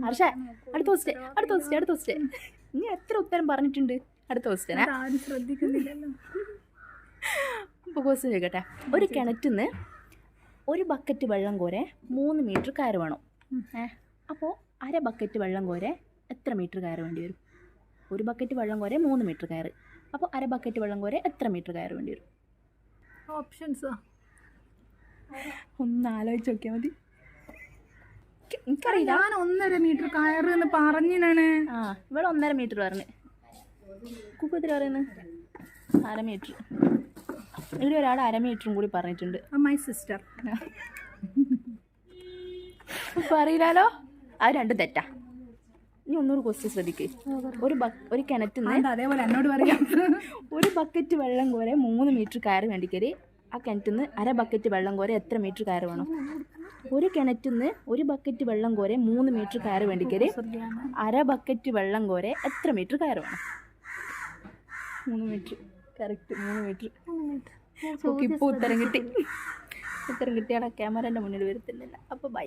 ഹർഷ അടുത്ത ക്വസ്റ്റ്യൻ ഇനി എത്ര ഉത്തരം പറഞ്ഞിട്ടുണ്ട്? അടുത്ത ക്വസ്റ്റ്യനാ. അപ്പോൾ ക്വസ്റ്റ്യൻ ചോദിക്കട്ടെ. ഒരു കിണറ്റിൽ നിന്ന് ഒരു ബക്കറ്റ് വെള്ളം കോരെ 3 മീറ്റർ കയറ് വേണം. അപ്പോൾ അര ബക്കറ്റ് വെള്ളം കോരെ എത്ര മീറ്റർ കയറ് വേണ്ടി വരും? ഒരു ബക്കറ്റ് വെള്ളം കോരെ 3 മീറ്റർ കയറ്. അപ്പോൾ അര ബക്കറ്റ് വെള്ളം കോരെ എത്ര മീറ്റർ കയറ് വേണ്ടി വരും? ഓപ്ഷൻസ് ഒന്ന് ആലോചിച്ച് നോക്കിയാൽ മതി. എനിക്കറിയില്ല. ഞാൻ 1.5 മീറ്റർ കയറ് എന്ന് പറഞ്ഞാണ്. ഇവിടെ 1.5 മീറ്റർ പറഞ്ഞു. കുക്ക് എത്ര പറയുന്നത്? 1/2 മീറ്റർ. ഇവിടെ ഒരാൾ 1/2 മീറ്ററും കൂടി പറഞ്ഞിട്ടുണ്ട്. My sister. പറയില്ലാലോ. അത് രണ്ടും തെറ്റാ. ഇനി ഒന്നുകൂടി ക്വസ്റ്റ്യൻ ശ്രദ്ധിക്ക്. ഒരു കിണറ്റിൽ നിന്ന് അതേപോലെ എന്നോട് പറയാം. ഒരു ബക്കറ്റ് വെള്ളം കോരെ 3 മീറ്റർ കയറ് വേണ്ടിക്കര് ആ കിണറ്റിൽ നിന്ന് അര ബക്കറ്റ് വെള്ളം കോരെ എത്ര മീറ്റർ കയറ് വേണം? ഒരു കിണറ്റിൽ നിന്ന് ഒരു ബക്കറ്റ് വെള്ളം കോരെ 3 മീറ്റർ കയറ് വേണ്ടിക്കര് അര ബക്കറ്റ് വെള്ളം കോരെ എത്ര മീറ്റർ കയറ് വേണം? 3 മീറ്റർ. Correct 3 metre. ഇപ്പോൾ ഉത്തരം കിട്ടി. ഉത്തരം കിട്ടിയാൽ ക്യാമറേൻ്റെ മുന്നിൽ വരത്തില്ല. അപ്പോൾ ബൈ.